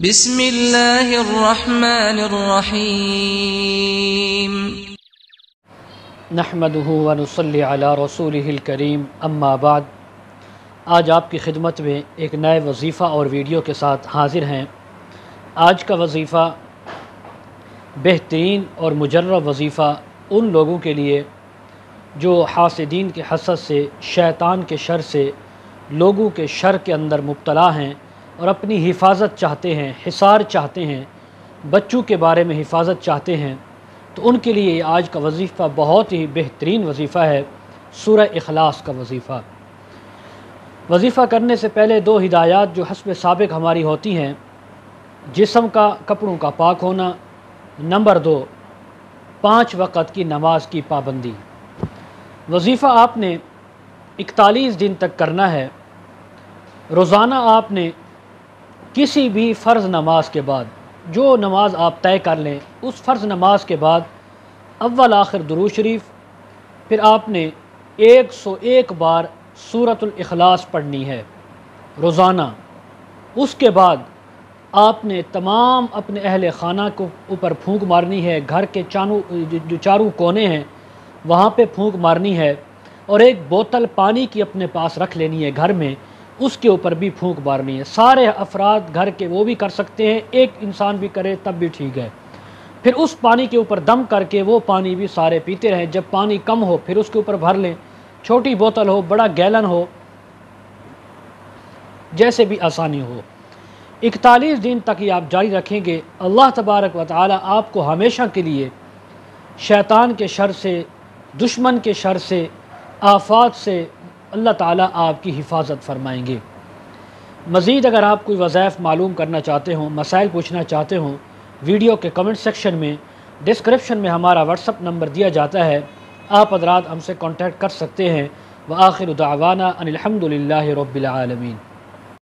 بسم اللہ الرحمن الرحیم نحمدہ ونصلی علی رسولہ الکریم اما بعد۔ آج آپ کی خدمت میں ایک نئے وظیفہ اور ویڈیو کے ساتھ حاضر ہیں۔ آج کا وظیفہ بہترین اور مجرب وظیفہ ان لوگوں کے لیے جو حاسدین کے حسد سے، شیطان کے شر سے، لوگوں کے شر کے اندر مبتلا ہیں اور اپنی حفاظت چاہتے ہیں، حصار چاہتے ہیں، بچوں کے بارے میں حفاظت چاہتے ہیں، تو ان کے لیے آج کا وظیفہ بہت ہی بہترین وظیفہ ہے، سورہ اخلاص کا وظیفہ۔ وظیفہ کرنے سے پہلے دو ہدایات جو حسب سابق ہماری ہوتی ہیں: جسم کا، کپڑوں کا پاک ہونا، نمبر 2 5 وقت کی نماز کی پابندی۔ وظیفہ آپ نے 41 دن تک کرنا ہے۔ روزانہ آپ نے کسی بھی فرض نماز کے بعد، جو نماز آپ طے کر لیں، اس فرض نماز کے بعد اول آخر درود شریف، پھر آپ نے 101 بار سورۃ الاخلاص پڑھنی ہے روزانہ۔ اس کے بعد آپ نے تمام اپنے اہل خانہ کو اوپر پھونک مارنی ہے، گھر کے جو چاروں کونے ہیں وہاں پہ پھونک مارنی ہے، اور ایک بوتل پانی کی اپنے پاس رکھ لینی ہے گھر میں، اس کے اوپر بھی پھونک مارنی ہے۔ سارے افراد گھر کے وہ بھی کر سکتے ہیں، ایک انسان بھی کرے تب بھی ٹھیک ہے۔ پھر اس پانی کے اوپر دم کر کے وہ پانی بھی سارے پیتے رہیں۔ جب پانی کم ہو پھر اس کے اوپر بھر لیں، چھوٹی بوتل ہو، بڑا گیلن ہو، جیسے بھی آسانی ہو۔ 41 دن تک یہ آپ جاری رکھیں گے، اللہ تبارک و تعالی آپ کو ہمیشہ کے لیے شیطان کے شر سے، دشمن کے شر سے، آفات سے اللہ تعالیٰ آپ کی حفاظت فرمائیں گے۔ مزید اگر آپ کوئی وظائف معلوم کرنا چاہتے ہوں، مسائل پوچھنا چاہتے ہوں، ویڈیو کے کمنٹ سیکشن میں، ڈسکرپشن میں ہمارا واٹس اپ نمبر دیا جاتا ہے، آپ حضرات ہم سے کانٹیکٹ کر سکتے ہیں۔ وآخر دعوانا ان الحمد للہ رب العالمین۔